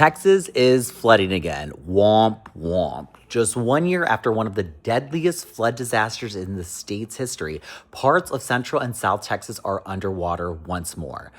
Texas is flooding again. Womp womp. Just 1 year after one of the deadliest flood disasters in the state's history, parts of Central and South Texas are underwater once more.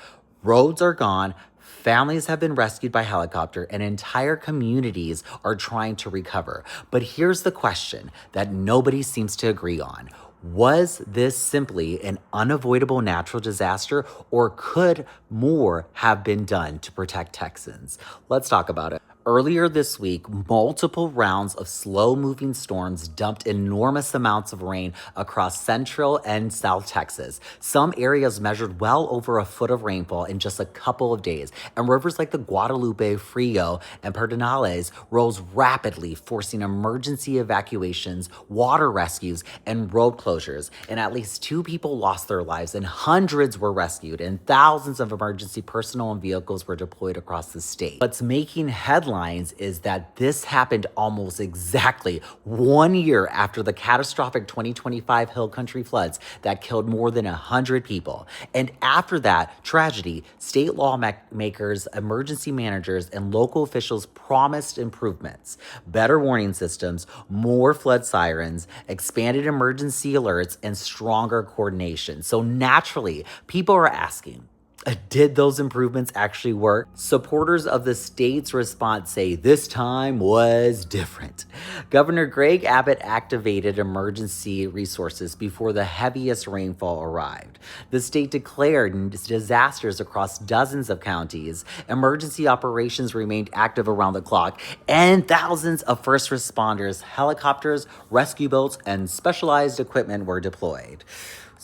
Roads are gone, families have been rescued by helicopter, and entire communities are trying to recover. But here's the question that nobody seems to agree on. Was this simply an unavoidable natural disaster, or could more have been done to protect Texans? Let's talk about it. Earlier this week, multiple rounds of slow moving storms dumped enormous amounts of rain across central and south Texas. Some areas measured well over a foot of rainfall in just a couple of days, and rivers like the Guadalupe, Frio, and Pedernales rose rapidly, forcing emergency evacuations, water rescues, and road closures. And at least 2 people lost their lives, and hundreds were rescued, and thousands of emergency personnel and vehicles were deployed across the state. What's making headlines is that this happened almost exactly 1 year after the catastrophic 2025 Hill Country floods that killed more than 100 people. And after that tragedy, state lawmakers, emergency managers, and local officials promised improvements: better warning systems, more flood sirens, expanded emergency alerts, and stronger coordination. So naturally, people are asking, did those improvements actually work? Supporters of the state's response say this time was different. Governor Greg Abbott activated emergency resources before the heaviest rainfall arrived. The state declared disasters across dozens of counties. Emergency operations remained active around the clock, and thousands of first responders, helicopters, rescue boats, and specialized equipment were deployed.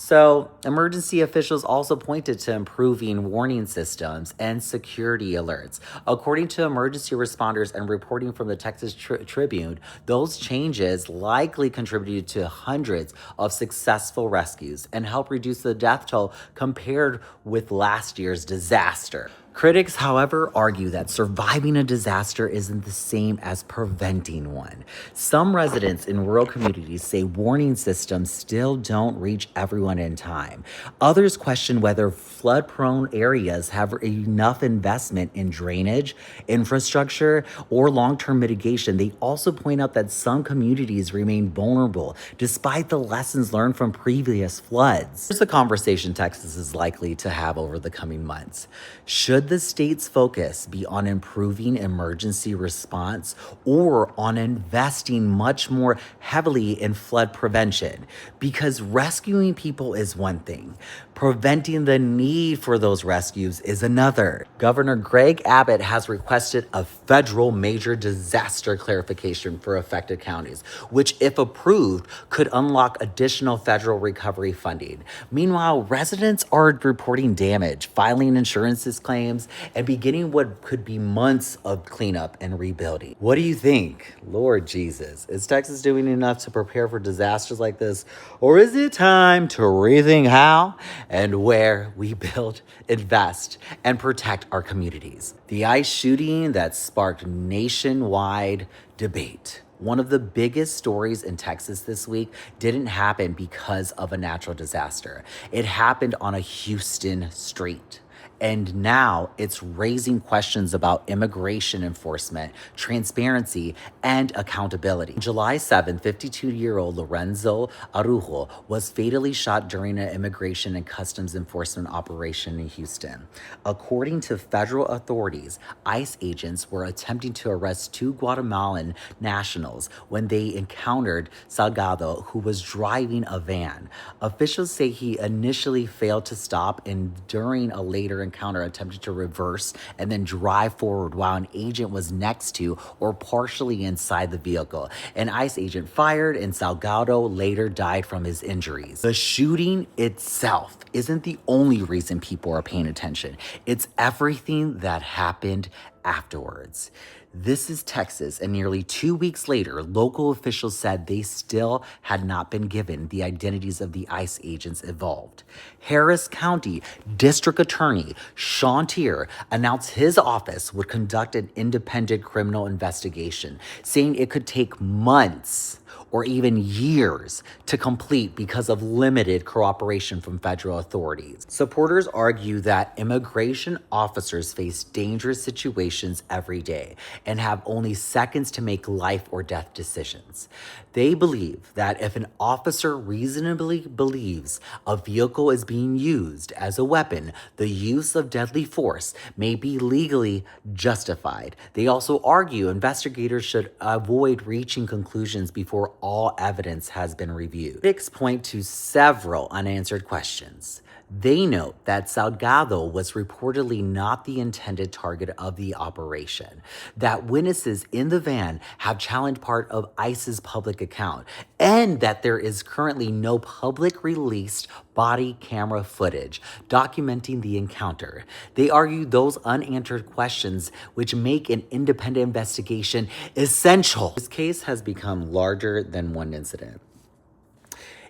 So, emergency officials also pointed to improving warning systems and security alerts. According to emergency responders and reporting from the Texas Tribune, those changes likely contributed to hundreds of successful rescues and helped reduce the death toll compared with last year's disaster. Critics, however, argue that surviving a disaster isn't the same as preventing one. Some residents in rural communities say warning systems still don't reach everyone in time. Others question whether flood-prone areas have enough investment in drainage, infrastructure, or long-term mitigation. They also point out that some communities remain vulnerable despite the lessons learned from previous floods. Here's a conversation Texas is likely to have over the coming months. Should the state's focus be on improving emergency response or on investing much more heavily in flood prevention? Because rescuing people is one thing, preventing the need for those rescues is another. Governor Greg Abbott has requested a federal major disaster clarification for affected counties, which, if approved, could unlock additional federal recovery funding. Meanwhile, residents are reporting damage, filing insurance claims, and beginning what could be months of cleanup and rebuilding. What do you think? Lord Jesus, is Texas doing enough to prepare for disasters like this? Or is it time to rethink how and where we build, invest, and protect our communities? The ICE shooting that sparked nationwide debate. One of the biggest stories in Texas this week didn't happen because of a natural disaster. It happened on a Houston street. And now it's raising questions about immigration enforcement, transparency, and accountability. On July 7, 52-year-old Lorenzo Araujo was fatally shot during an immigration and customs enforcement operation in Houston. According to federal authorities, ICE agents were attempting to arrest 2 Guatemalan nationals when they encountered Salgado, who was driving a van. Officials say he initially failed to stop, and during a later encounter attempted to reverse and then drive forward while an agent was next to or partially inside the vehicle. An ICE agent fired, and Salgado later died from his injuries. The shooting itself isn't the only reason people are paying attention. It's everything that happened afterwards. This is Texas, and nearly 2 weeks later, local officials said they still had not been given the identities of the ICE agents involved. Harris County District Attorney Sean Tier announced his office would conduct an independent criminal investigation, saying it could take months or even years to complete because of limited cooperation from federal authorities. Supporters argue that immigration officers face dangerous situations every day and have only seconds to make life or death decisions. They believe that if an officer reasonably believes a vehicle is being used as a weapon, the use of deadly force may be legally justified. They also argue investigators should avoid reaching conclusions before all evidence has been reviewed. Critics point to several unanswered questions. They note that Salgado was reportedly not the intended target of the operation, that witnesses in the van have challenged part of ICE's public account, and that there is currently no public released body camera footage documenting the encounter. They argue those unanswered questions, which make an independent investigation essential. This case has become larger than one incident.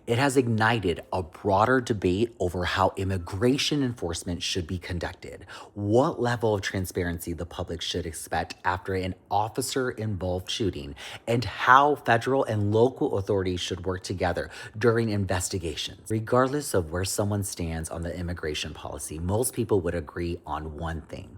It has ignited a broader debate over how immigration enforcement should be conducted, what level of transparency the public should expect after an officer-involved shooting, and how federal and local authorities should work together during investigations. Regardless of where someone stands on the immigration policy, most people would agree on one thing.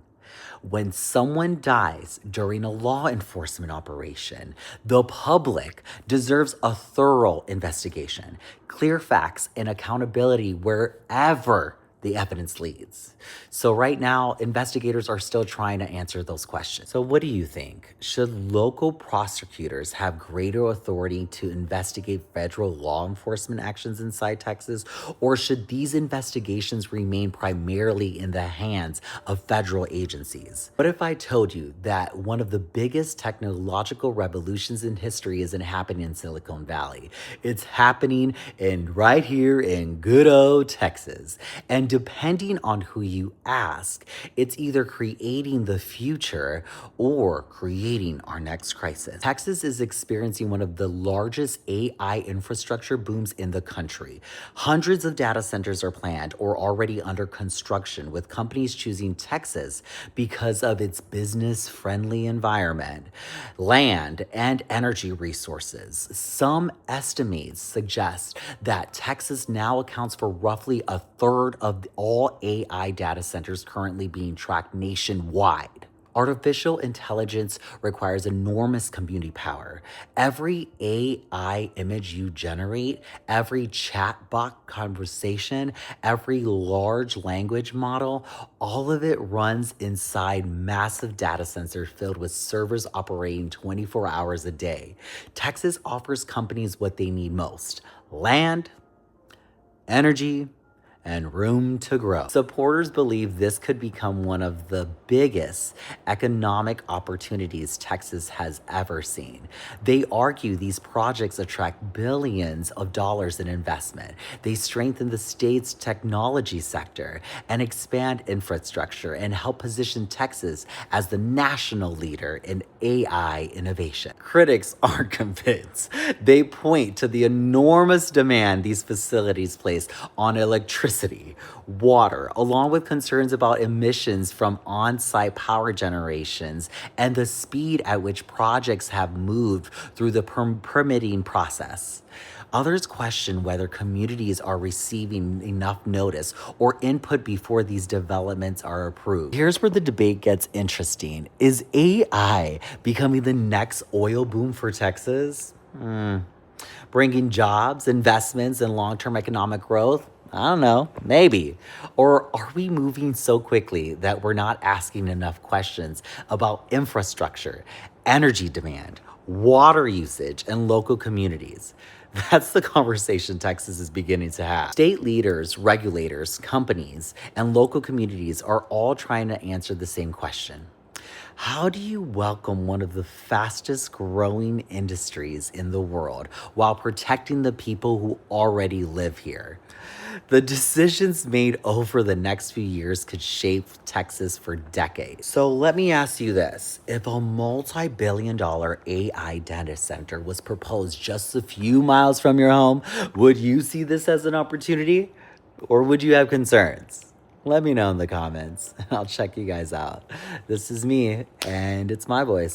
When someone dies during a law enforcement operation, the public deserves a thorough investigation, clear facts, and accountability wherever the evidence leads. So right now, investigators are still trying to answer those questions. So what do you think? Should local prosecutors have greater authority to investigate federal law enforcement actions inside Texas? Or should these investigations remain primarily in the hands of federal agencies? What if I told you that one of the biggest technological revolutions in history isn't happening in Silicon Valley? It's happening right here in good old Texas. And depending on who you ask, it's either creating the future or creating our next crisis. Texas is experiencing one of the largest AI infrastructure booms in the country. Hundreds of data centers are planned or already under construction, with companies choosing Texas because of its business-friendly environment, land, and energy resources. Some estimates suggest that Texas now accounts for roughly a third of all AI data centers currently being tracked nationwide. Artificial intelligence requires enormous computing power. Every AI image you generate, every chatbot conversation, every large language model, all of it runs inside massive data centers filled with servers operating 24 hours a day. Texas offers companies what they need most: land, energy, and room to grow. Supporters believe this could become one of the biggest economic opportunities Texas has ever seen. They argue these projects attract billions of dollars in investment. They strengthen the state's technology sector and expand infrastructure and help position Texas as the national leader in AI innovation. Critics aren't convinced. They point to the enormous demand these facilities place on electricity, water, along with concerns about emissions from on-site power generations and the speed at which projects have moved through the permitting process. Others question whether communities are receiving enough notice or input before these developments are approved. Here's where the debate gets interesting. Is AI becoming the next oil boom for Texas? Bringing jobs, investments, and long-term economic growth? I don't know, maybe. Or are we moving so quickly that we're not asking enough questions about infrastructure, energy demand, water usage, and local communities? That's the conversation Texas is beginning to have. State leaders, regulators, companies, and local communities are all trying to answer the same question. How do you welcome one of the fastest growing industries in the world while protecting the people who already live here? The decisions made over the next few years could shape Texas for decades. So let me ask you this. If a multi-billion-dollar AI data center was proposed just a few miles from your home, would you see this as an opportunity? Or would you have concerns? Let me know in the comments. I'll check you guys out. This is me, and it's my voice.